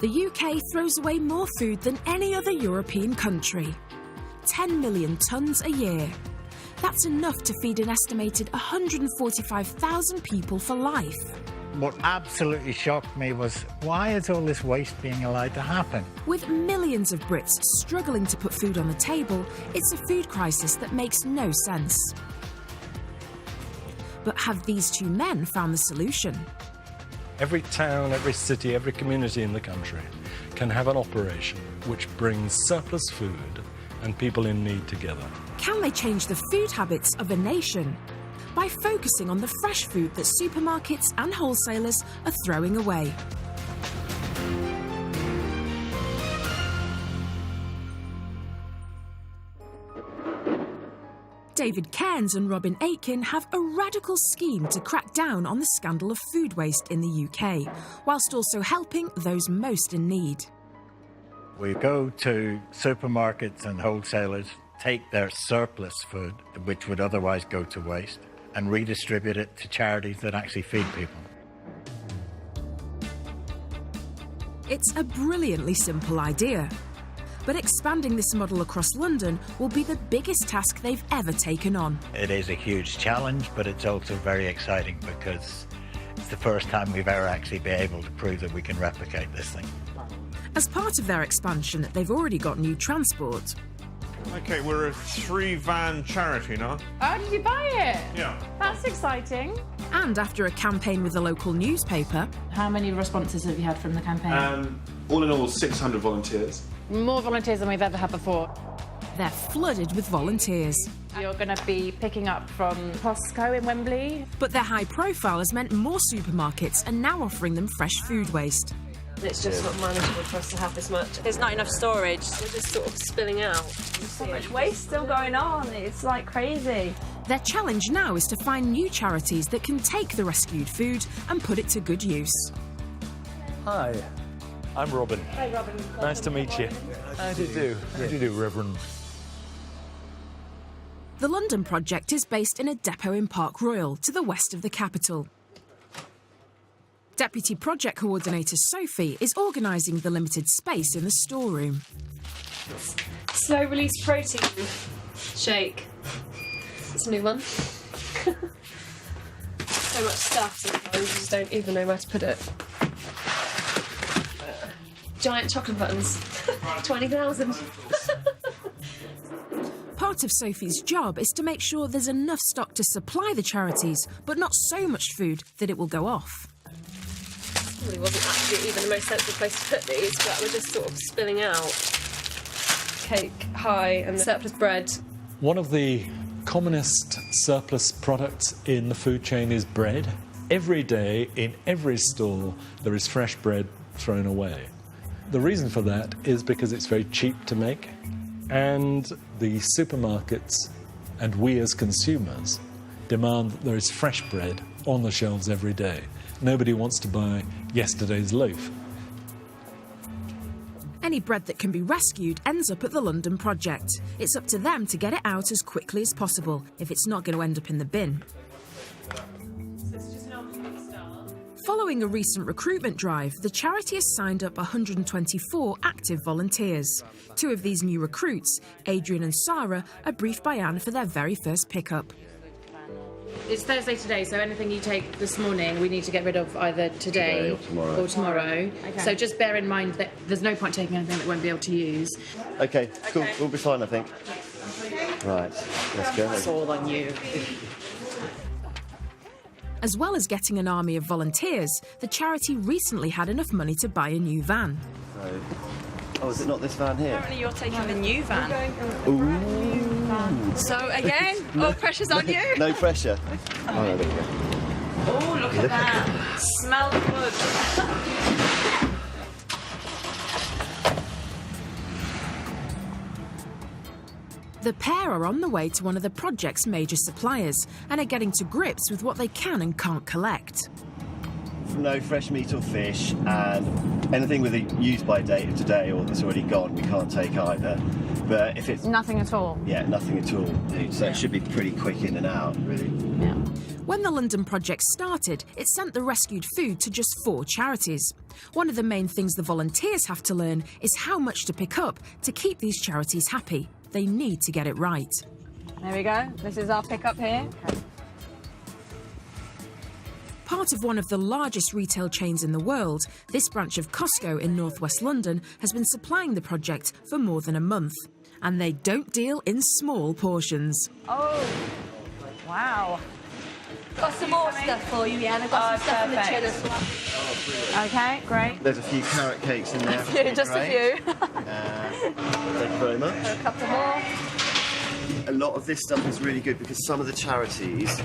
The UK throws away more food than any other European country. 10 million tonnes a year. That's enough to feed an estimated 145,000 people for life. What absolutely shocked me was, why is all this waste being allowed to happen? With millions of Brits struggling to put food on the table, it's a food crisis that makes no sense. But have these two men found the solution? Every town, every city, every community in the country can have an operation which brings surplus food and people in need together. Can they change the food habits of a nation? By focusing on the fresh food that supermarkets and wholesalers are throwing away. David Cairns and Robin Aitken have a radical scheme to crack down on the scandal of food waste in the UK, whilst also helping those most in need. We go to supermarkets and wholesalers, take their surplus food, which would otherwise go to waste, and redistribute it to charities that actually feed people. It's a brilliantly simple idea. But expanding this model across London will be the biggest task they've ever taken on. It is a huge challenge, but it's also very exciting because it's the first time we've ever actually been able to prove that we can replicate this thing. As part of their expansion, they've already got new transport. OK, we're a 3-van charity now. Oh, did you buy it? Yeah. That's exciting. And after a campaign with a local newspaper... How many responses have you had from the campaign? All in all, 600 volunteers. More volunteers than we've ever had before. They're flooded with volunteers. You're going to be picking up from Costco in Wembley. But their high profile has meant more supermarkets are now offering them fresh food waste. It's just not manageable for us to have this much. There's not enough storage. We're just sort of spilling out. There's so much waste still going on. It's like crazy. Their challenge now is to find new charities that can take the rescued food and put it to good use. Hi, I'm Robin. Hi, Robin. Nice to meet you. How do you do? How do you do, Reverend? The London project is based in a depot in Park Royal, to the west of the capital. Deputy Project Coordinator Sophie is organising the limited space in the storeroom. Slow-release protein shake. It's a new one. So much stuff sometimes you just don't even know where to put it. Giant chocolate buttons. 20,000. Part of Sophie's job is to make sure there's enough stock to supply the charities, but not so much food that it will go off. Probably wasn't actually even the most sensible place to put these, but we're just sort of spilling out. Cake, high, and surplus bread. One of the commonest surplus products in the food chain is bread. Every day, in every stall, there is fresh bread thrown away. The reason for that is because it's very cheap to make, and the supermarkets and we as consumers demand that there is fresh bread on the shelves every day. Nobody wants to buy yesterday's loaf. Any bread that can be rescued ends up at the London project. It's up to them to get it out as quickly as possible, if it's not going to end up in the bin. Following a recent recruitment drive, the charity has signed up 124 active volunteers. Two of these new recruits, Adrian and Sarah, are briefed by Anne for their very first pickup. It's Thursday today, so anything you take this morning, we need to get rid of either today or tomorrow. Okay. So just bear in mind that there's no point taking anything that we won't be able to use. OK, cool. We'll be fine, I think. Right, let's go. It's all on you. As well as getting an army of volunteers, the charity recently had enough money to buy a new van. Oh, is it not this van here? Apparently you're taking the new van. Ooh. So again, all pressure's on you. No pressure. Oh, there we go. Oh, look at that. Smell the wood. The pair are on the way to one of the project's major suppliers and are getting to grips with what they can and can't collect. No fresh meat or fish, and anything with a use-by date of today or that's already gone, we can't take either. But if it's... Nothing at all? Yeah, nothing at all. So it should be pretty quick in and out, really. Yeah. When the London project started, it sent the rescued food to just 4 charities. One of the main things the volunteers have to learn is how much to pick up to keep these charities happy. They need to get it right. There we go. This is our pickup here. Okay. Part of one of the largest retail chains in the world, this branch of Costco in northwest London has been supplying the project for more than a month. And they don't deal in small portions. Oh, wow. Got some more stuff for you, yeah, and I've got some stuff in the chill as well. Okay, great. There's a few carrot cakes in there. Just a few. Thank you very much. A couple more. A lot of this stuff is really good because some of the charities,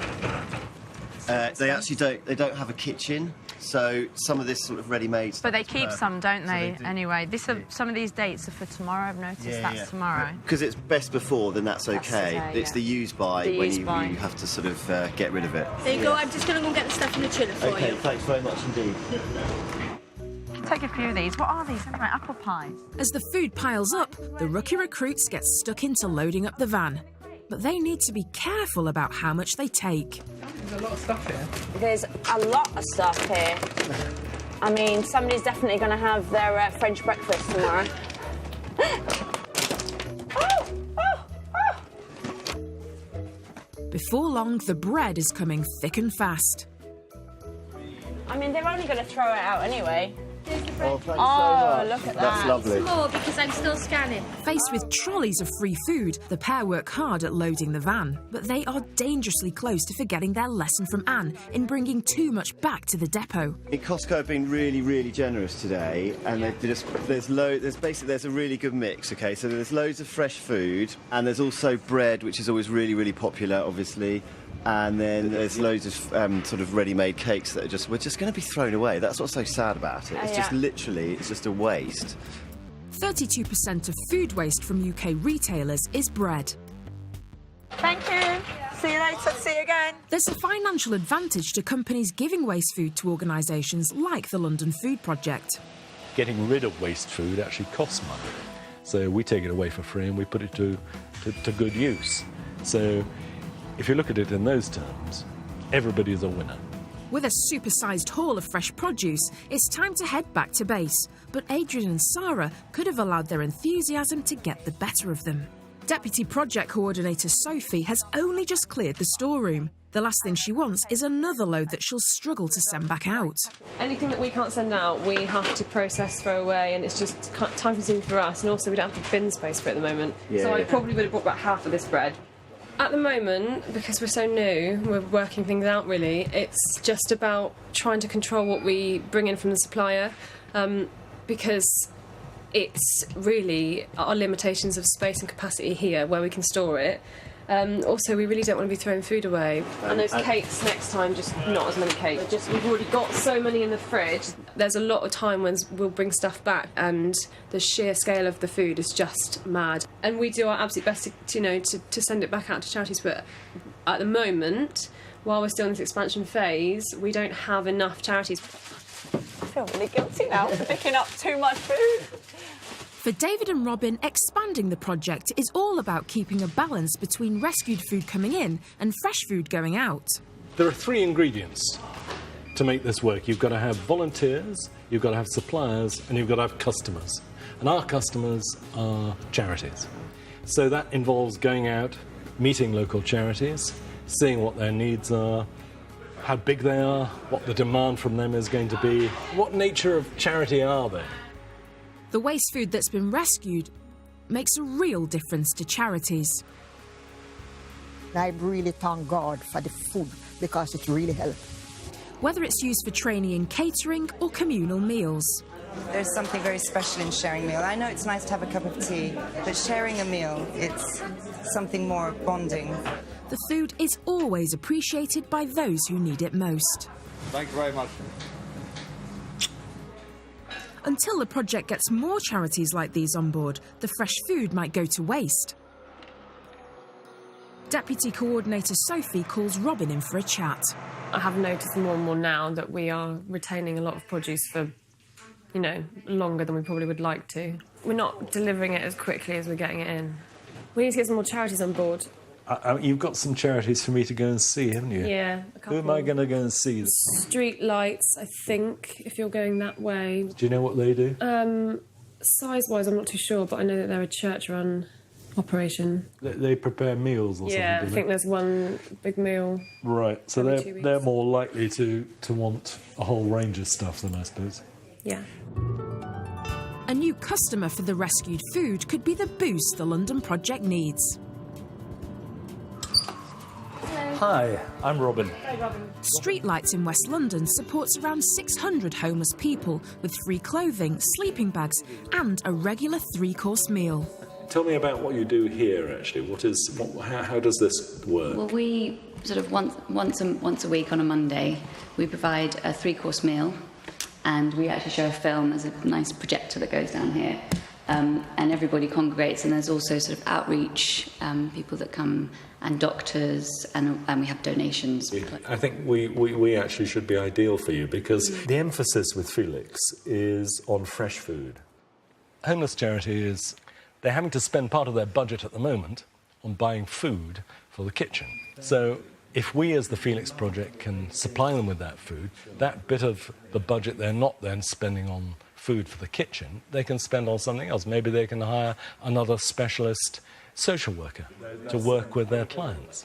they don't have a kitchen, so some of this sort of ready-made stuff. But they keep some, don't they? do. Anyway, some of these dates are for tomorrow. I've noticed that's tomorrow. Because it's best before, then that's okay. It's the use by The when use you by. have to sort of get rid of it. There you go, I'm just going to go and get the stuff in the chiller for Okay, you. thanks very much indeed. Take a few of these. What are these? Anyway, apple pie. As the food piles up, the rookie recruits get stuck into loading up the van. But they need to be careful about how much they take. There's a lot of stuff here. There's a lot of stuff here. I mean, somebody's definitely going to have their French breakfast tomorrow. Before long, the bread is coming thick and fast. I mean, they're only going to throw it out anyway. Oh, thanks so Oh, much. look at That's that. lovely. Some more because I'm still scanning. Faced with trolleys of free food, the pair work hard at loading the van. But they are dangerously close to forgetting their lesson from Anne in bringing too much back to the depot. Costco have been really, really generous today, and there's a really good mix. Okay, so there's loads of fresh food, and there's also bread, which is always really, really popular, obviously. And then there's loads of sort of ready-made cakes that we're just going to be thrown away. That's what's so sad about it. It's just literally, it's just a waste. 32% of food waste from UK retailers is bread. Thank you. See you later. See you again. There's a financial advantage to companies giving waste food to organisations like the London Food Project. Getting rid of waste food actually costs money. So we take it away for free and we put it to good use. So if you look at it in those terms, everybody is a winner. With a supersized haul of fresh produce, it's time to head back to base. But Adrian and Sarah could have allowed their enthusiasm to get the better of them. Deputy Project Coordinator Sophie has only just cleared the storeroom. The last thing she wants is another load that she'll struggle to send back out. Anything that we can't send out, we have to process, throw away, and it's just time-consuming for us, and also we don't have the bin space for it at the moment. So I probably would have bought about half of this bread. At the moment, because we're so new, we're working things out really, it's just about trying to control what we bring in from the supplier, because it's really our limitations of space and capacity here where we can store it. Also, we really don't want to be throwing food away. And those cakes next time, just not as many cakes. We've already got so many in the fridge. There's a lot of time when we'll bring stuff back and the sheer scale of the food is just mad. And we do our absolute best to send it back out to charities, but at the moment, while we're still in this expansion phase, we don't have enough charities. I feel really guilty now for picking up too much food. For David and Robin, expanding the project is all about keeping a balance between rescued food coming in and fresh food going out. There are 3 ingredients to make this work. You've got to have volunteers, you've got to have suppliers, and you've got to have customers. And our customers are charities. So that involves going out, meeting local charities, seeing what their needs are, how big they are, what the demand from them is going to be, what nature of charity are they. The waste food that's been rescued makes a real difference to charities. I really thank God for the food because it really helps. Whether it's used for training in catering or communal meals. There's something very special in sharing a meal. I know it's nice to have a cup of tea, but sharing a meal, it's something more bonding. The food is always appreciated by those who need it most. Thank you very much. Until the project gets more charities like these on board, the fresh food might go to waste. Deputy Coordinator Sophie calls Robin in for a chat. I have noticed more and more now that we are retaining a lot of produce for, longer than we probably would like to. We're not delivering it as quickly as we're getting it in. We need to get some more charities on board. You've got some charities for me to go and see, haven't you? Yeah, a couple. Who am I going to go and see? Street Lights, I think, if you're going that way. Do you know what they do? Size-wise, I'm not too sure, but I know that they're a church-run operation. They prepare meals or something, Yeah, I think there's one big meal. Right, so every 2 weeks. they're more likely to want a whole range of stuff than I suppose. Yeah. A new customer for the rescued food could be the boost the London project needs. Hi, I'm Robin. Hi, Robin. Streetlights in West London supports around 600 homeless people with free clothing, sleeping bags and a regular 3-course meal. Tell me about what you do here, actually. How does this work? Well, we sort of once a week on a Monday, we provide a 3-course meal, and we actually show a film. There's a nice projector that goes down here, and everybody congregates, and there's also sort of outreach, people that come, and doctors, and we have donations. I think we actually should be ideal for you, because the emphasis with Felix is on fresh food. Homeless charity they're having to spend part of their budget at the moment on buying food for the kitchen. So if we as the Felix Project can supply them with that food, that bit of the budget they're not then spending on food for the kitchen, they can spend on something else. Maybe they can hire another specialist social worker to work with their clients.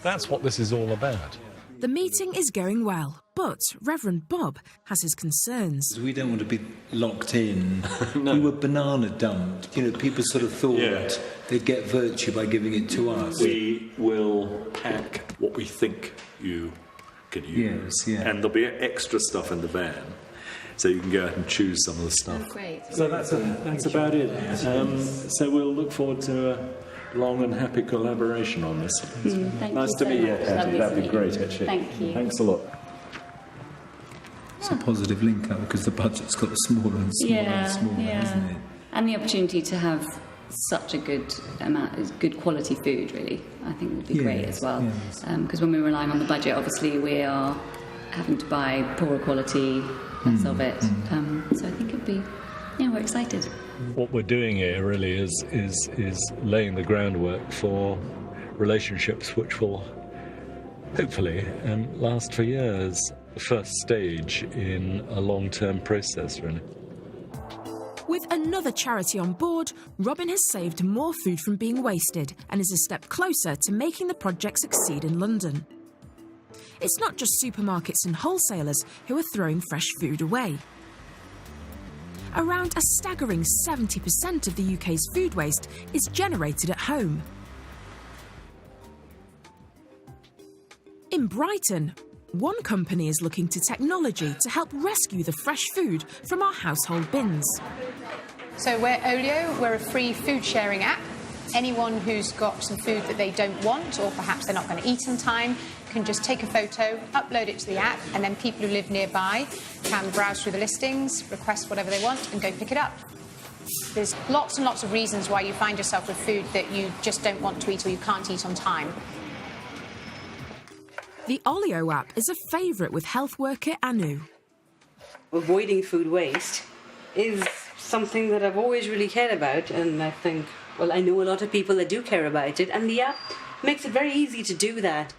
That's what this is all about. The meeting is going well, but Reverend Bob has his concerns. We don't want to be locked in. No. We were banana dumped. People sort of thought they'd get virtue by giving it to us. We will pack what we think you can use. Yes, yeah. And there'll be extra stuff in the van, so you can go out and choose some of the stuff. Oh, great. So that's about it. So we'll look forward to a long and happy collaboration on this. Nice to meet you. That'd be great, actually. Thank you. Thanks a lot. It's a positive link up because the budget's got smaller and smaller and smaller, hasn't it? And the opportunity to have such a good quality food, really, I think would be great as well. Because when we're relying on the budget, obviously we are having to buy poorer quality, less of it. So I think it'd be, we're excited. What we're doing here really is laying the groundwork for relationships which will hopefully last for years. The first stage in a long-term process, really. With another charity on board, Robin has saved more food from being wasted and is a step closer to making the project succeed in London. It's not just supermarkets and wholesalers who are throwing fresh food away. Around a staggering 70% of the UK's food waste is generated at home. In Brighton, one company is looking to technology to help rescue the fresh food from our household bins. So we're Olio, we're a free food sharing app. Anyone who's got some food that they don't want, or perhaps they're not going to eat in time, can just take a photo, upload it to the app, and then people who live nearby can browse through the listings, request whatever they want, and go pick it up. There's lots and lots of reasons why you find yourself with food that you just don't want to eat or you can't eat on time. The Olio app is a favourite with health worker Anu. Avoiding food waste is something that I've always really cared about, and I think, well, I know a lot of people that do care about it, and the app makes it very easy to do that.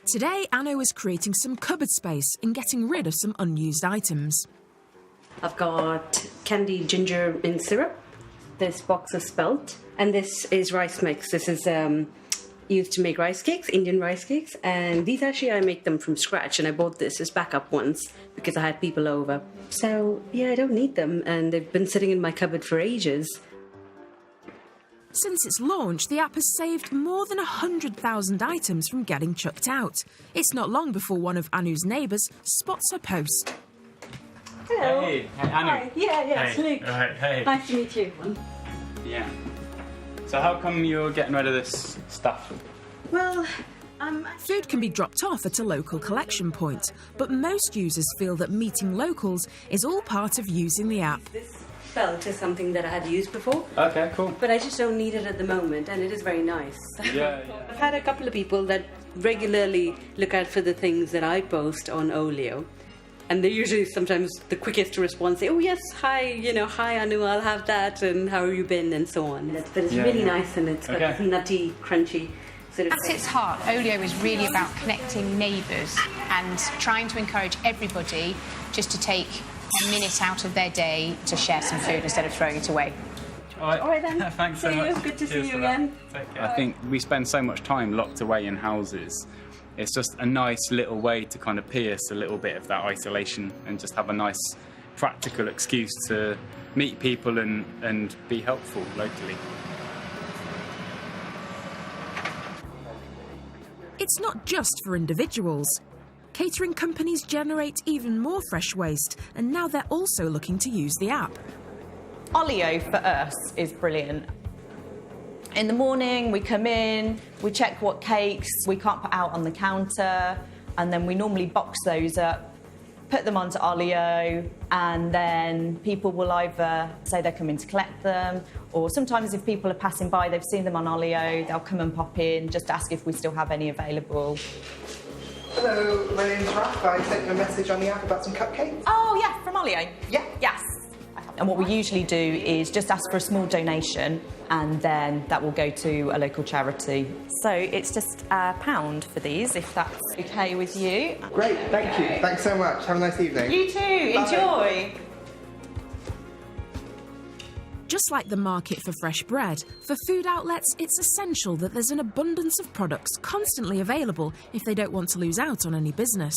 Today, Anu is creating some cupboard space and getting rid of some unused items. I've got candied ginger mint syrup, this box of spelt, and this is rice mix. This is used to make rice cakes, Indian rice cakes, and these actually I make them from scratch, and I bought this as backup once because I had people over. So, I don't need them, and they've been sitting in my cupboard for ages. Since its launch, the app has saved more than 100,000 items from getting chucked out. It's not long before one of Anu's neighbours spots her post. Hello. Hey, Anu. Hi. Yeah, it's Luke. Right, hey. Nice to meet you. Yeah. So how come you're getting rid of this stuff? Well, food can be dropped off at a local collection point, but most users feel that meeting locals is all part of using the app. This felt is something that I had used before. Okay, cool. But I just don't need it at the moment, and it is very nice. Yeah. I've had a couple of people that regularly look out for the things that I post on Olio, And they're usually sometimes the quickest to respond, say, oh yes, hi, hi Anu, I'll have that, and how have you been, and so on. But it's really nice, and it's got this nutty, crunchy sort of... At its heart, Olio is really about connecting neighbours and trying to encourage everybody just to take a minute out of their day to share some food instead of throwing it away. All right then. Thanks so much. Good to see you again. I think we spend so much time locked away in houses. It's just a nice little way to kind of pierce a little bit of that isolation and just have a nice practical excuse to meet people and be helpful locally. It's not just for individuals. Catering companies generate even more fresh waste, and now they're also looking to use the app. Olio for us is brilliant. In the morning, we come in, we check what cakes we can't put out on the counter, and then we normally box those up, put them onto Olio, and then people will either say they're coming to collect them, or sometimes if people are passing by, they've seen them on Olio, they'll come and pop in, just ask if we still have any available. Hello, my name's Raf. I sent you a message on the app about some cupcakes. Oh, yeah, from Olio? Yeah. Yes. And what we usually do is just ask for a small donation, and then that will go to a local charity. So it's just £1 for these, if that's okay with you. Great, thank you. Thanks so much. Have a nice evening. You too. Enjoy. Just like the market for fresh bread, for food outlets, it's essential that there's an abundance of products constantly available if they don't want to lose out on any business.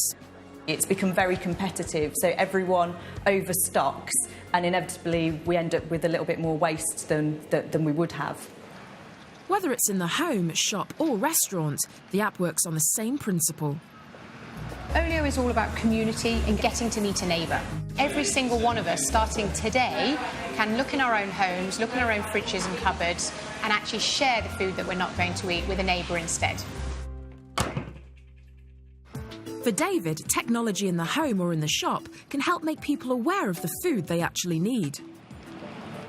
It's become very competitive, so everyone overstocks, and inevitably we end up with a little bit more waste than we would have. Whether it's in the home, shop or restaurant, the app works on the same principle. Olio is all about community and getting to meet a neighbour. Every single one of us, starting today, can look in our own homes, look in our own fridges and cupboards, and actually share the food that we're not going to eat with a neighbour instead. For David, technology in the home or in the shop can help make people aware of the food they actually need.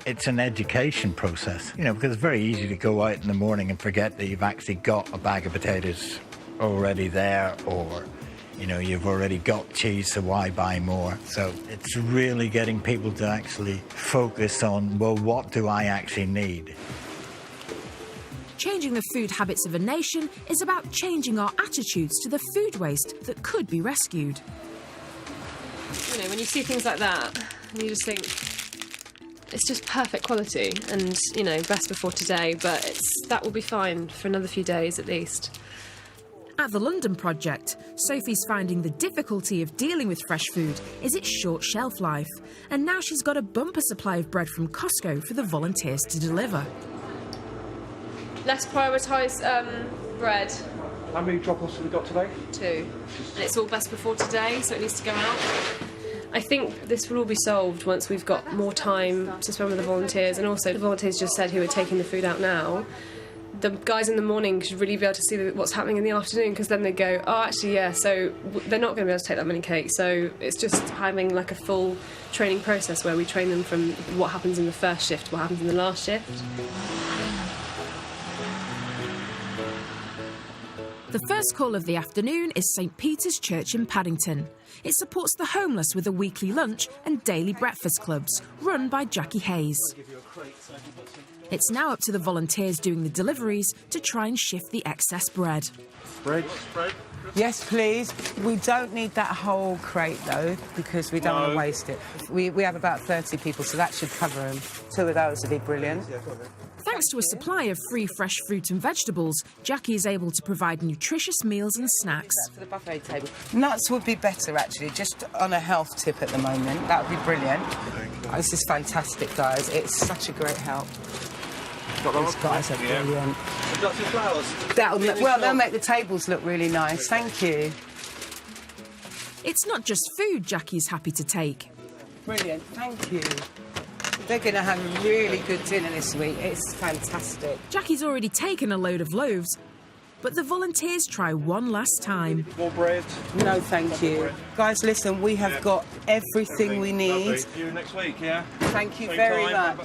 It's an education process, because it's very easy to go out in the morning and forget that you've actually got a bag of potatoes already there, or, you've already got cheese, so why buy more? So it's really getting people to actually focus on, well, what do I actually need? Changing the food habits of a nation is about changing our attitudes to the food waste that could be rescued. When you see things like that, you just think, it's just perfect quality and, best before today, but that will be fine for another few days at least. At the London Project, Sophie's finding the difficulty of dealing with fresh food is its short shelf life, and now she's got a bumper supply of bread from Costco for the volunteers to deliver. Let's prioritise bread. How many drop-offs have we got today? 2. And it's all best before today, so it needs to go out. I think this will all be solved once we've got more time to spend with the volunteers, and also the volunteers just said who are taking the food out now. The guys in the morning should really be able to see what's happening in the afternoon, because then they go, oh, actually, yeah, so they're not going to be able to take that many cakes. So it's just having like a full training process where we train them from what happens in the first shift, what happens in the last shift. The first call of the afternoon is St Peter's Church in Paddington. It supports the homeless with a weekly lunch and daily breakfast clubs, run by Jackie Hayes. It's now up to the volunteers doing the deliveries to try and shift the excess bread. Bread? Yes, please. We don't need that whole crate, though, because we don't want to waste it. We have about 30 people, so that should cover them. 2 of those would be brilliant. Thanks to a supply of free fresh fruit and vegetables, Jackie is able to provide nutritious meals and snacks. For the buffet table. Nuts would be better, actually, just on a health tip at the moment. That would be brilliant. Oh, this is fantastic, guys. It's such a great help. These guys are brilliant. I've got some flowers. They'll make the tables look really nice. Thank you. It's not just food Jackie's happy to take. Brilliant, thank you. They're going to have a really good dinner this week. It's fantastic. Jackie's already taken a load of loaves, but the volunteers try one last time. More bread? No, thank you. Guys, listen, we have got everything we need. Lovely. See you next week, yeah? Thank you very much.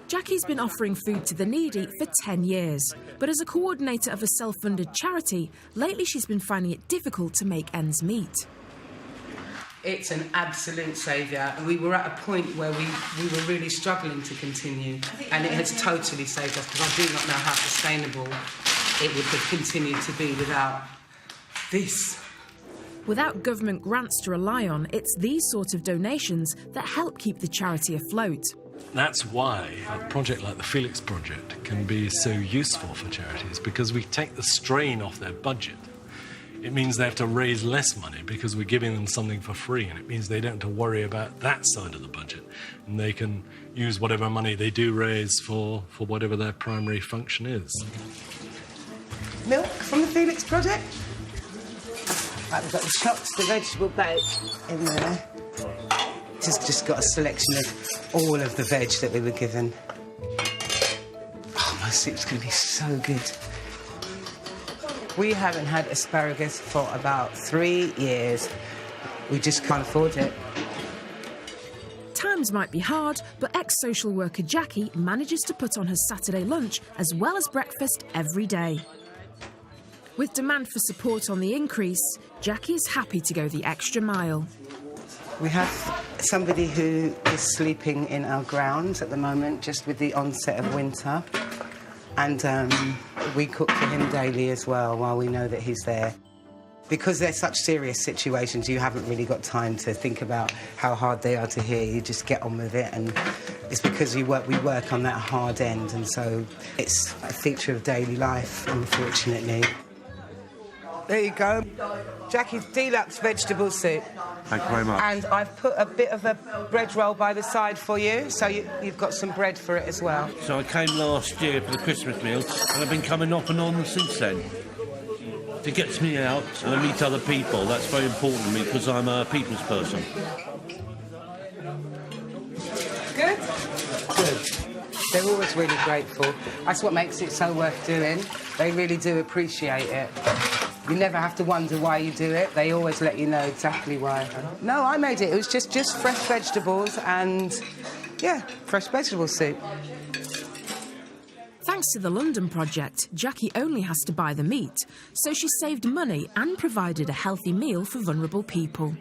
Jackie's been offering food to the needy for 10 years, but as a coordinator of a self-funded charity, lately she's been finding it difficult to make ends meet. It's an absolute saviour. We were at a point where we were really struggling to continue, and it has totally saved us, because I do not know how sustainable it would have continued to be without this. Without government grants to rely on, it's these sort of donations that help keep the charity afloat. That's why a project like the Felix Project can be so useful for charities, because we take the strain off their budget. It means they have to raise less money because we're giving them something for free, and it means they don't have to worry about that side of the budget. And they can use whatever money they do raise for whatever their primary function is. Milk from the Felix Project. Right, we've got the chops, the vegetable bake in there. Just got a selection of all of the veg that we were given. Oh, my soup's going to be so good. We haven't had asparagus for about 3 years. We just can't afford it. Times might be hard, but ex-social worker Jackie manages to put on her Saturday lunch as well as breakfast every day. With demand for support on the increase, Jackie is happy to go the extra mile. We have somebody who is sleeping in our grounds at the moment, just with the onset of winter. And we cook for him daily as well, while we know that he's there. Because they're such serious situations, you haven't really got time to think about how hard they are to hear. You just get on with it, and it's because we work on that hard end, and so it's a feature of daily life, unfortunately. There you go. Jackie's deluxe vegetable soup. Thank you very much. And I've put a bit of a bread roll by the side for you, so you've got some bread for it as well. So I came last year for the Christmas meal, and I've been coming off and on since then. It gets me out and I meet other people. That's very important to me, because I'm a people's person. Good? Good. They're always really grateful. That's what makes it so worth doing. They really do appreciate it. You never have to wonder why you do it. They always let you know exactly why. No, I made it. It was just fresh vegetables and, yeah, fresh vegetable soup. Thanks to the London Project, Jackie only has to buy the meat, so she saved money and provided a healthy meal for vulnerable people.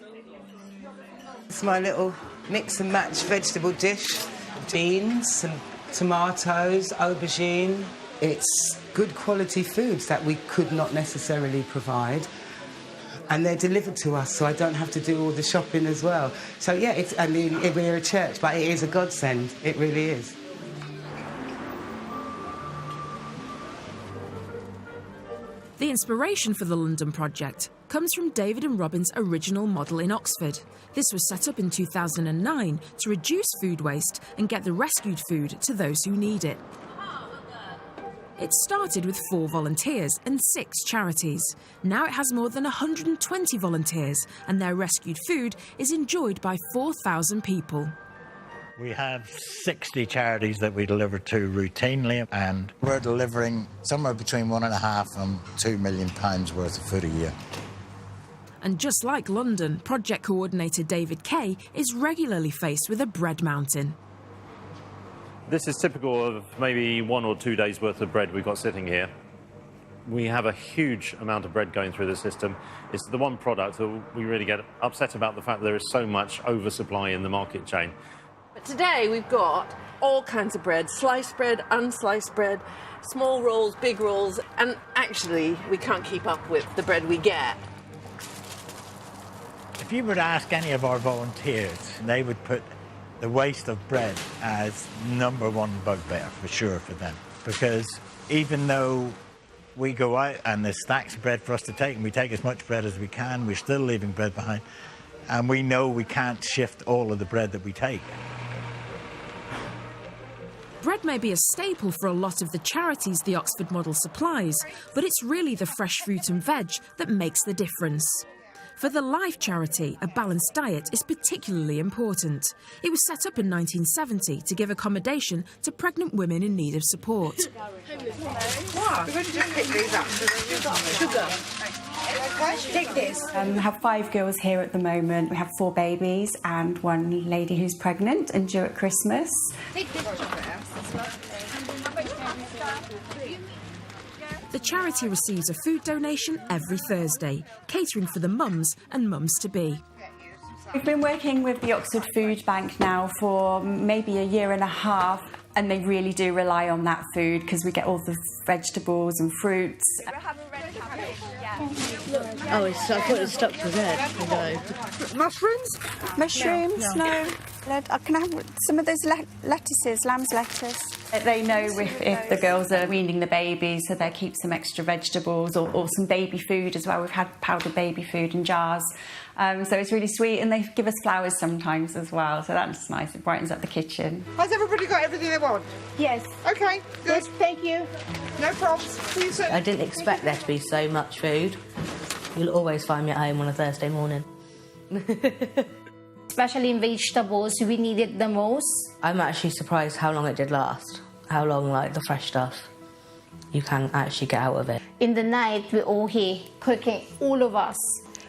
It's my little mix and match vegetable dish. Beans, some tomatoes, aubergine. It's good quality foods that we could not necessarily provide. And they're delivered to us, so I don't have to do all the shopping as well. So, yeah, we're a church, but it is a godsend. It really is. The inspiration for the London Project comes from David and Robin's original model in Oxford. This was set up in 2009 to reduce food waste and get the rescued food to those who need it. It started with 4 volunteers and 6 charities. Now it has more than 120 volunteers, and their rescued food is enjoyed by 4,000 people. We have 60 charities that we deliver to routinely, and we're delivering somewhere between £1.5 and £2 million worth of food a year. And just like London, project coordinator David Kay is regularly faced with a bread mountain. This is typical of maybe 1 or 2 days' worth of bread we've got sitting here. We have a huge amount of bread going through the system. It's the one product that we really get upset about, the fact that there is so much oversupply in the market chain. But today we've got all kinds of bread, sliced bread, unsliced bread, small rolls, big rolls, and actually we can't keep up with the bread we get. If you were to ask any of our volunteers, they would put the waste of bread as #1 bugbear for sure for them. Because even though we go out and there's stacks of bread for us to take, and we take as much bread as we can, we're still leaving bread behind. And we know we can't shift all of the bread that we take. Bread may be a staple for a lot of the charities the Oxford model supplies, but it's really the fresh fruit and veg that makes the difference. For the Life charity, a balanced diet is particularly important. It was set up in 1970 to give accommodation to pregnant women in need of support. Wow, we're going to just pick these up. Sugar. Take this. We have 5 girls here at the moment. We have 4 babies and 1 lady who's pregnant and due at Christmas. The charity receives a food donation every Thursday, catering for the mums and mums-to-be. We've been working with the Oxford Food Bank now for maybe a year and a half, and they really do rely on that food because we get all the vegetables and fruits. Oh, I thought it was stuck to red. No. Mushrooms? Mushrooms? No. Can I have some of those lettuces, lamb's lettuce? They know if the girls are weaning the babies, so they keep some extra vegetables or some baby food as well. We've had powdered baby food in jars. So it's really sweet, and they give us flowers sometimes as well, so that's nice. It brightens up the kitchen. Has everybody got everything they want? Yes. Okay, good. Yes, thank you. No problems. See you soon. I didn't expect there to be so much food. You'll always find me at home on a Thursday morning. Especially in vegetables, we need it the most. I'm actually surprised how long it did last. How long, like, the fresh stuff you can actually get out of it. In the night, we're all here cooking, all of us.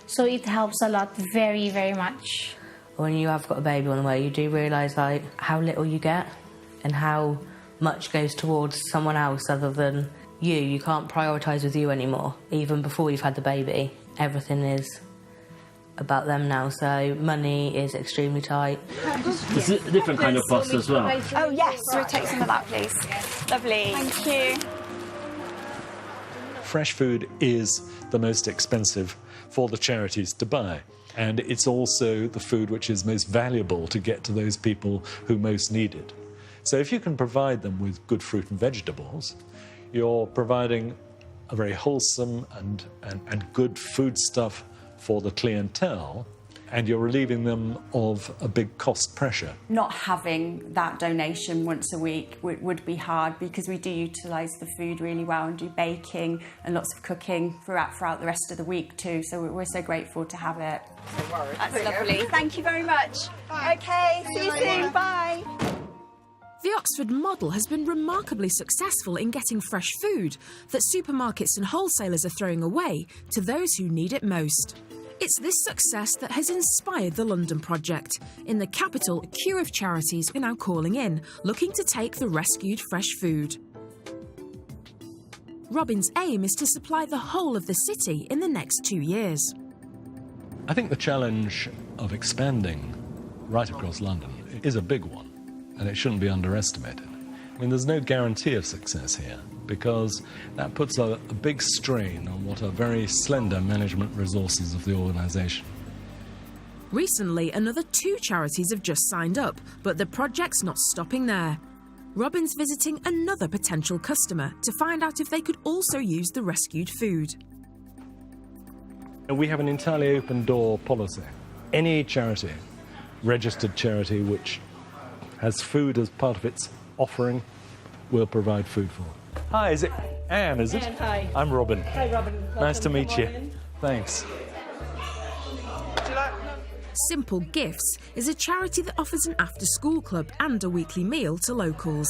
So it helps a lot, very, very much. When you have got a baby on the way, you do realise, like, how little you get and how much goes towards someone else other than you. You can't prioritise with you anymore. Even before you've had the baby, everything is about them now, so money is extremely tight. It's a different kind of pasta as well. Oh yes, we'll take some of that, please. Lovely. Thank you. Fresh food is the most expensive for the charities to buy, and it's also the food which is most valuable to get to those people who most need it. So if you can provide them with good fruit and vegetables, you're providing a very wholesome and good foodstuff for the clientele, and you're relieving them of a big cost pressure. Not having that donation once a week would be hard, because we do utilise the food really well and do baking and lots of cooking throughout the rest of the week too, so we're so grateful to have it. That's lovely. Thank you very much. Bye. Okay, see you soon. Bye. The Oxford model has been remarkably successful in getting fresh food that supermarkets and wholesalers are throwing away to those who need it most. It's this success that has inspired the London Project. In the capital, a queue of charities are now calling in, looking to take the rescued fresh food. Robin's aim is to supply the whole of the city in the next 2 years. I think the challenge of expanding right across London is a big one, and it shouldn't be underestimated. I mean, there's no guarantee of success here, because that puts a big strain on what are very slender management resources of the organisation. Recently, another 2 charities have just signed up, but the project's not stopping there. Robin's visiting another potential customer to find out if they could also use the rescued food. We have an entirely open door policy. Any charity, registered charity, which has food as part of its offering, will provide food for. Hi, is it Anne, is it? Anne, hi. I'm Robin. Hi, Robin. Nice to meet you. Morning. Thanks. Simple Gifts is a charity that offers an after-school club and a weekly meal to locals.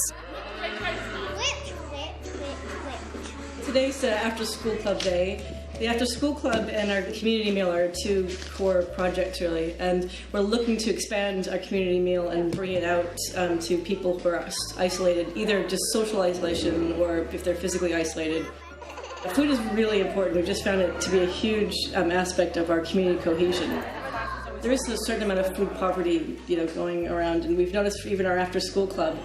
Today's after-school club day. The after-school club and our community meal are 2 core projects, really, and we're looking to expand our community meal and bring it out to people who are isolated, either just social isolation or if they're physically isolated. Food is really important. We've just found it to be a huge aspect of our community cohesion. There is a certain amount of food poverty, going around, and we've noticed even our after-school club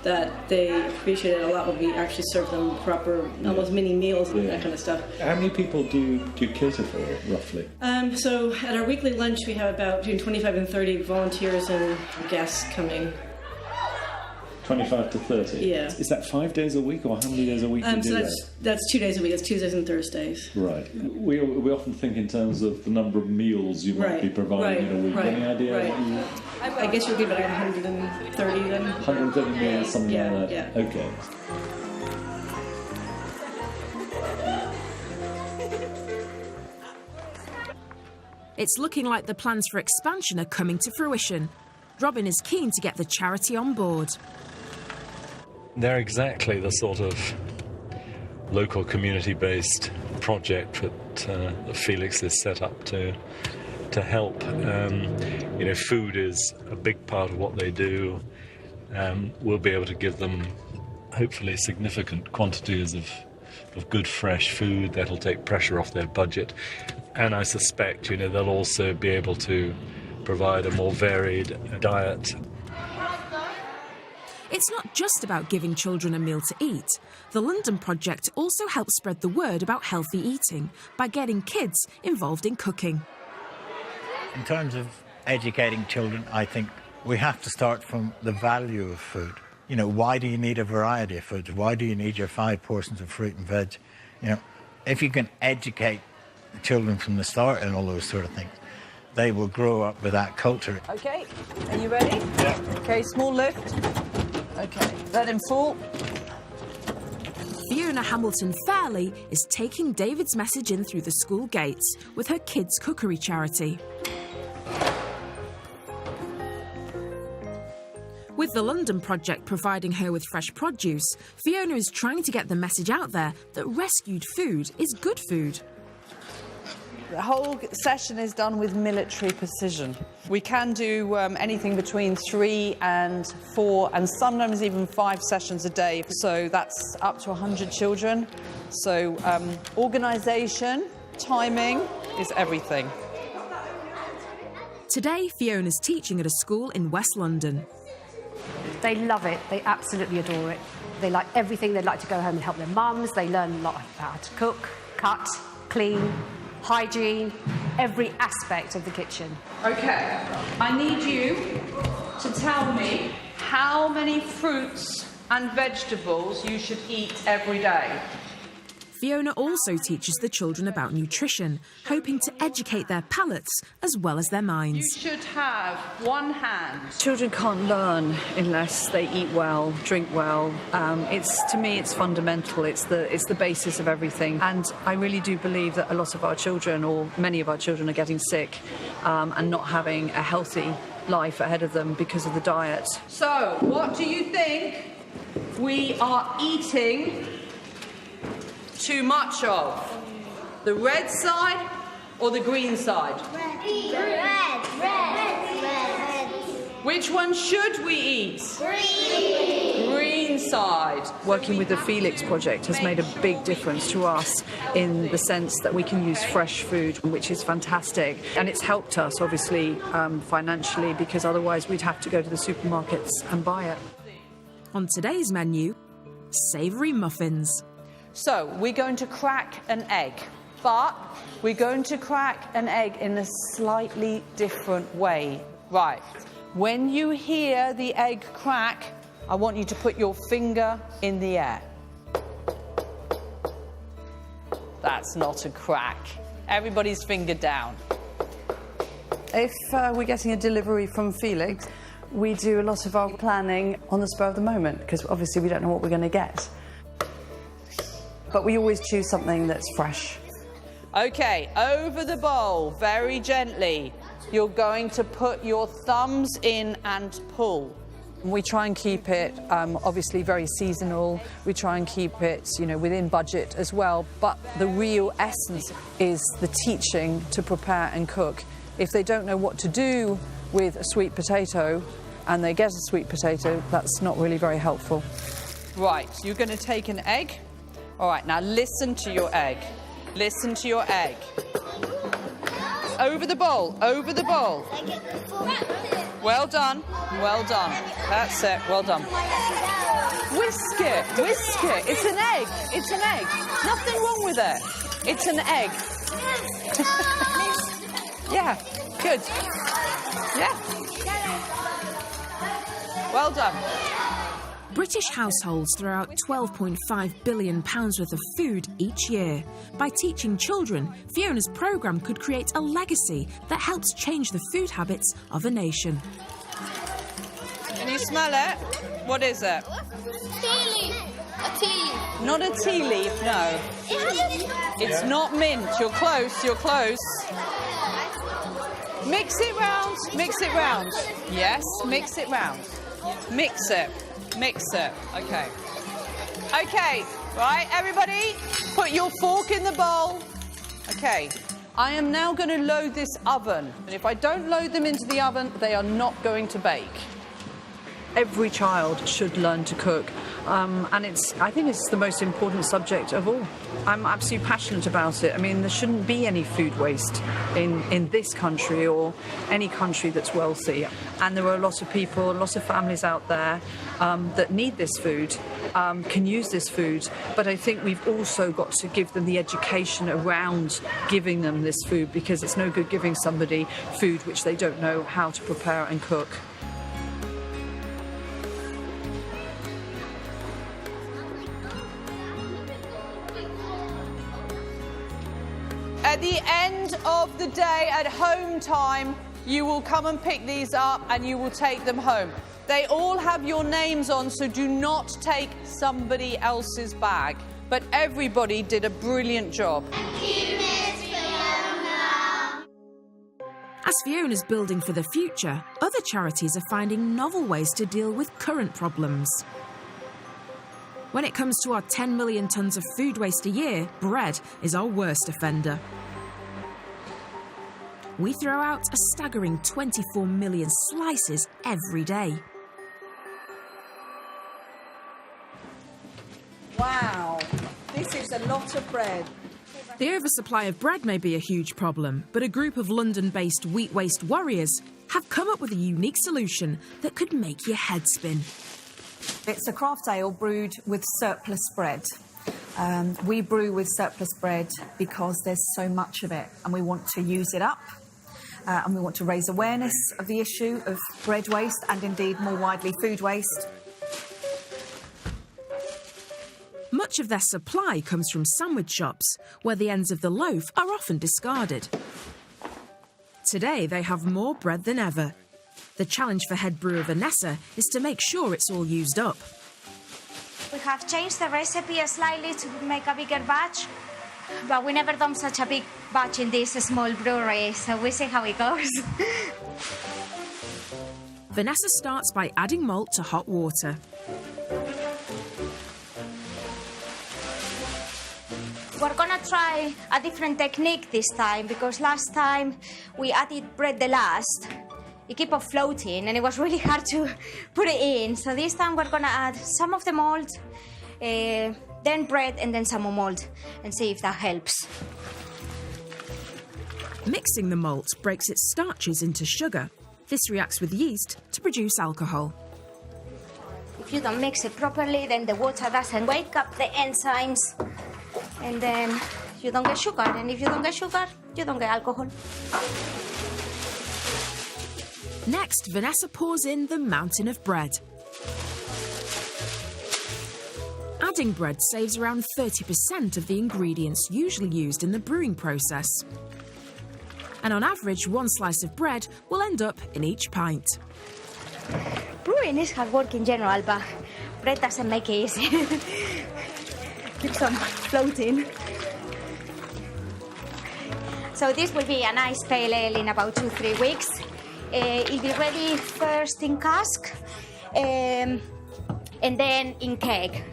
that they appreciate it a lot when we actually serve them proper, almost mini meals and that kind of stuff. How many people do you cater for, roughly? So at our weekly lunch, we have about between 25 and 30 volunteers and guests coming. 25 to 30? Yeah. Is that 5 days a week, or how many days a week do you do that's 2 days a week. That's Tuesdays and Thursdays. Right. We often think in terms of the number of meals you might be providing in a week. Any idea? Right. I guess you'll give it 130 then. 130 meals, something like that. Yeah. Okay. It's looking like the plans for expansion are coming to fruition. Robin is keen to get the charity on board. They're exactly the sort of local community-based project that Felix is set up to help. Food is a big part of what they do. We'll be able to give them, hopefully, significant quantities of good fresh food that'll take pressure off their budget. And I suspect, they'll also be able to provide a more varied diet. It's not just about giving children a meal to eat. The London Project also helps spread the word about healthy eating by getting kids involved in cooking. In terms of educating children, I think we have to start from the value of food. You know, why do you need a variety of foods? Why do you need your 5 portions of fruit and veg? You know, if you can educate children from the start and all those sort of things, they will grow up with that culture. OK, are you ready? Yeah. OK, small lift. OK, let him fall. Fiona Hamilton-Fairley is taking David's message in through the school gates with her kids' cookery charity. With the London Project providing her with fresh produce, Fiona is trying to get the message out there that rescued food is good food. The whole session is done with military precision. We can do anything between 3 and 4 and sometimes even 5 sessions a day. So that's up to 100 children. So organisation, timing is everything. Today, Fiona's teaching at a school in West London. They love it. They absolutely adore it. They like everything. They'd like to go home and help their mums. They learn a lot about how to cook, cut, clean, hygiene, every aspect of the kitchen. OK, I need you to tell me how many fruits and vegetables you should eat every day. Fiona also teaches the children about nutrition, hoping to educate their palates as well as their minds. You should have 1 hand. Children can't learn unless they eat well, drink well. To me, it's fundamental. It's the basis of everything. And I really do believe that a lot of our children, or many of our children, are getting sick and not having a healthy life ahead of them because of the diet. So, what do you think we are eating too much of? The red side or the green side? Red. Which one should we eat? Green side. Working with the Felix Project has made a big difference to us in the sense that we can use fresh food, which is fantastic. And it's helped us, obviously, financially, because otherwise we'd have to go to the supermarkets and buy it. On today's menu, savoury muffins. So, we're going to crack an egg, but we're going to crack an egg in a slightly different way. Right. When you hear the egg crack, I want you to put your finger in the air. That's not a crack. Everybody's finger down. If we're getting a delivery from Felix, we do a lot of our planning on the spur of the moment, because obviously we don't know what we're going to get. But we always choose something that's fresh. OK, over the bowl, very gently. You're going to put your thumbs in and pull. We try and keep it, obviously, very seasonal. We try and keep it, within budget as well. But the real essence is the teaching to prepare and cook. If they don't know what to do with a sweet potato and they get a sweet potato, that's not really very helpful. Right, you're going to take an egg. All right, now listen to your egg. Listen to your egg. Over the bowl, over the bowl. Well done, well done. That's it, well done. Whisk it, whisk it. It's an egg, it's an egg. Nothing wrong with it. It's an egg. Yeah, good. Yeah. Well done. British households throw out £12.5 billion worth of food each year. By teaching children, Fiona's programme could create a legacy that helps change the food habits of a nation. Can you smell it? What is it? Tea leaf. A tea leaf. Not a tea leaf, no. It's not mint. You're close, you're close. Mix it round, mix it round. Yes, mix it round. Mix it. Mix it. OK. OK. Right, everybody, put your fork in the bowl. OK. I am now going to load this oven. And if I don't load them into the oven, they are not going to bake. Every child should learn to cook, and I think it's the most important subject of all. I'm absolutely passionate about it. I mean, there shouldn't be any food waste in this country or any country that's wealthy. And there are a lot of people, a lot of families out there that need this food, can use this food. But I think we've also got to give them the education around giving them this food, because it's no good giving somebody food which they don't know how to prepare and cook. At the end of the day, at home time, you will come and pick these up and you will take them home. They all have your names on, so do not take somebody else's bag. But everybody did a brilliant job. As Fiona's building for the future, other charities are finding novel ways to deal with current problems. When it comes to our 10 million tonnes of food waste a year, bread is our worst offender. We throw out a staggering 24 million slices every day. Wow, this is a lot of bread. The oversupply of bread may be a huge problem, but a group of London-based wheat waste warriors have come up with a unique solution that could make your head spin. It's a craft ale brewed with surplus bread. We brew with surplus bread because there's so much of it and we want to use it up, and we want to raise awareness of the issue of bread waste and indeed more widely food waste. Much of their supply comes from sandwich shops, where the ends of the loaf are often discarded. Today they have more bread than ever. The challenge for head brewer Vanessa is to make sure it's all used up. We have changed the recipe slightly to make a bigger batch, but we never done such a big batch in this small brewery, so we'll see how it goes. Vanessa starts by adding malt to hot water. We're gonna try a different technique this time, because last time we added bread the last. It kept on floating and it was really hard to put it in. So this time we're gonna add some of the malt, then bread and then some more malt, and see if that helps. Mixing the malt breaks its starches into sugar. This reacts with yeast to produce alcohol. If you don't mix it properly, then the water doesn't wake up the enzymes, and then you don't get sugar. And if you don't get sugar, you don't get alcohol. Next, Vanessa pours in the mountain of bread. Adding bread saves around 30% of the ingredients usually used in the brewing process. And on average, one slice of bread will end up in each pint. Brewing is hard work in general, but bread doesn't make it easy. Keeps on floating. So this will be a nice pale ale in about 2-3 weeks. It'll be ready first in cask and then in keg.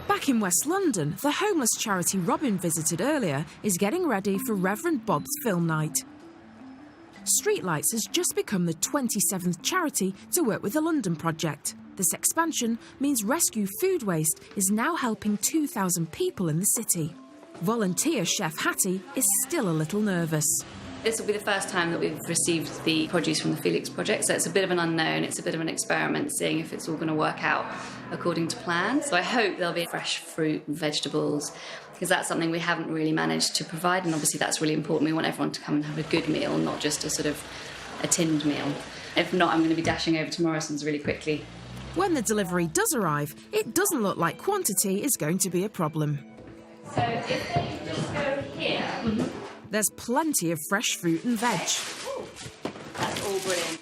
Back in West London, the homeless charity Robin visited earlier is getting ready for Reverend Bob's film night. Streetlights has just become the 27th charity to work with the London Project. This expansion means Rescue Food Waste is now helping 2,000 people in the city. Volunteer chef Hattie is still a little nervous. This will be the first time that we've received the produce from the Felix Project, so it's a bit of an unknown, it's a bit of an experiment, seeing if it's all going to work out according to plan. So I hope there'll be fresh fruit and vegetables, because that's something we haven't really managed to provide, and obviously that's really important. We want everyone to come and have a good meal, not just a sort of a tinned meal. If not, I'm going to be dashing over to Morrison's really quickly. When the delivery does arrive, it doesn't look like quantity is going to be a problem. So if they just go here... There's plenty of fresh fruit and veg. That's all brilliant.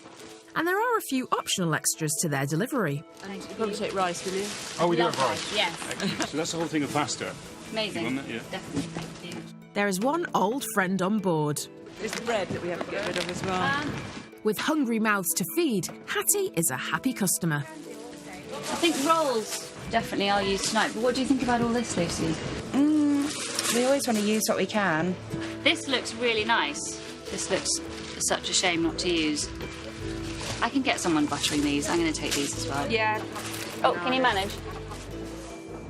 And there are a few optional extras to their delivery. And you'll probably take rice, will you? Oh, we do have rice? Yes. So that's the whole thing of pasta? Amazing. You want that? Yeah. Definitely, thank you. There is one old friend on board. It's the bread that we have to get rid of as well. With hungry mouths to feed, Hattie is a happy customer. I think rolls definitely I'll use tonight, but what do you think about all this, Lucy? We always want to use what we can. This looks really nice. This looks such a shame not to use. I can get someone buttering these. I'm going to take these as well. Yeah. Oh, can you manage?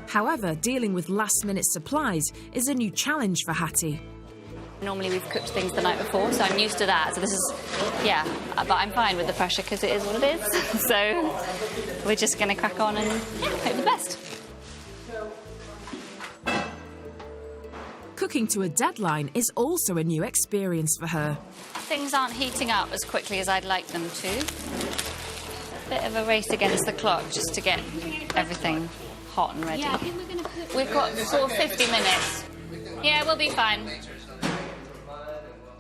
However, dealing with last-minute supplies is a new challenge for Hattie. Normally we've cooked things the night before, so I'm used to that. So this is, yeah, but I'm fine with the pressure because it is what it is. So we're just going to crack on and hope the best. Cooking to a deadline is also a new experience for her. Things aren't heating up as quickly as I'd like them to. Bit of a race against the clock just to get everything hot and ready. Yeah, I think we're going to put... We've got sort of 50 minutes. Yeah, we'll be fine.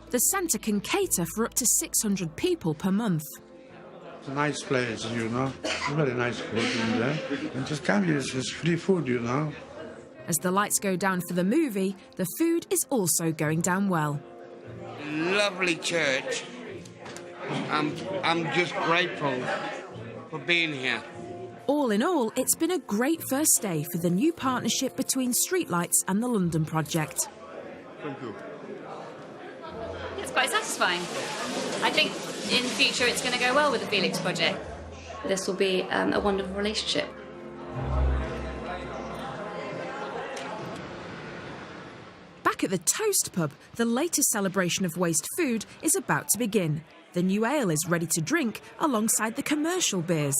The centre can cater for up to 600 people per month. It's a nice place, you know. Very nice food in there. And just come here, it's free food, you know. As the lights go down for the movie, the food is also going down well. Lovely church. I'm just grateful for being here. All in all, it's been a great first day for the new partnership between Streetlights and the London Project. Thank you. It's quite satisfying. I think in future it's going to go well with the Felix project. This will be a wonderful relationship. Back at the Toast pub, the latest celebration of waste food is about to begin. The new ale is ready to drink alongside the commercial beers.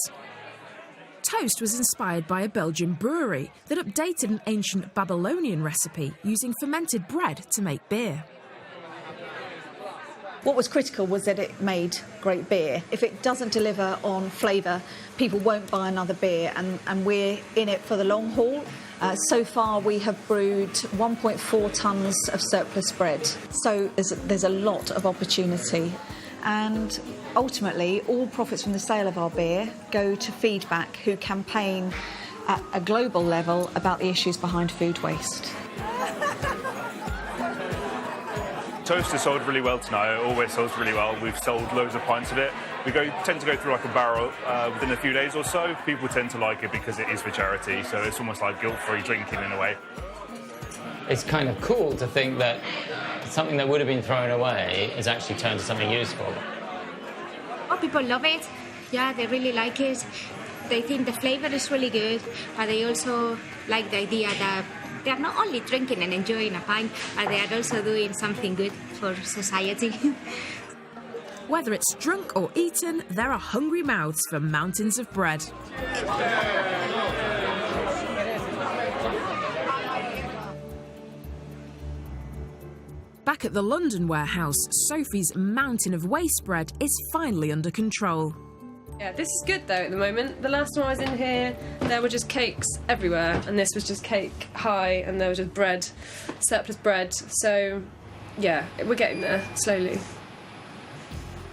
Toast was inspired by a Belgian brewery that updated an ancient Babylonian recipe using fermented bread to make beer. What was critical was that it made great beer. If it doesn't deliver on flavour, people won't buy another beer, and we're in it for the long haul. So far, we have brewed 1.4 tonnes of surplus bread. So there's a lot of opportunity. And ultimately, all profits from the sale of our beer go to Feedback, who campaign at a global level about the issues behind food waste. Toast is sold really well tonight. It always sells really well. We've sold loads of pints of it. We tend to go through like a barrel within a few days or so. People tend to like it because it is for charity, so it's almost like guilt-free drinking in a way. It's kind of cool to think that something that would have been thrown away has actually turned to something useful. Oh, people love it. Yeah, they really like it. They think the flavour is really good, but they also like the idea that they're not only drinking and enjoying a pint, but they are also doing something good for society. Whether it's drunk or eaten, there are hungry mouths for mountains of bread. Back at the London warehouse, Sophie's mountain of waste bread is finally under control. Yeah, this is good though at the moment. The last time I was in here, there were just cakes everywhere, and this was just cake high, and there was just bread, surplus bread. So, yeah, we're getting there slowly.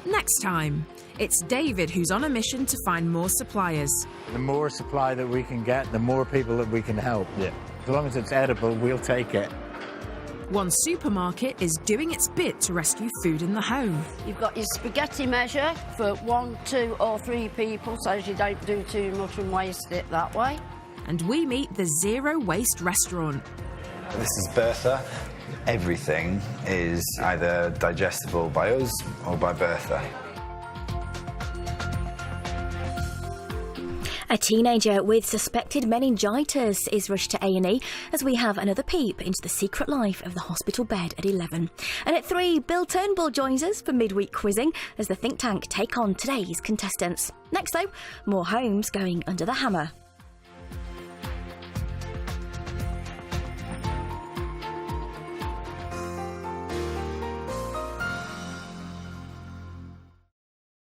Next time, it's David who's on a mission to find more suppliers. The more supply that we can get, the more people that we can help. Yeah. As long as it's edible, we'll take it. One supermarket is doing its bit to rescue food in the home. You've got your spaghetti measure for 1, 2 or 3 people, so you don't do too much and waste it that way. And we meet the Zero Waste restaurant. This is Bertha. Everything is either digestible by us or by Bertha. A teenager with suspected meningitis is rushed to A&E as we have another peep into the secret life of the hospital bed at 11. And at 3, Bill Turnbull joins us for midweek quizzing as the think tank take on today's contestants. Next though, more homes going under the hammer.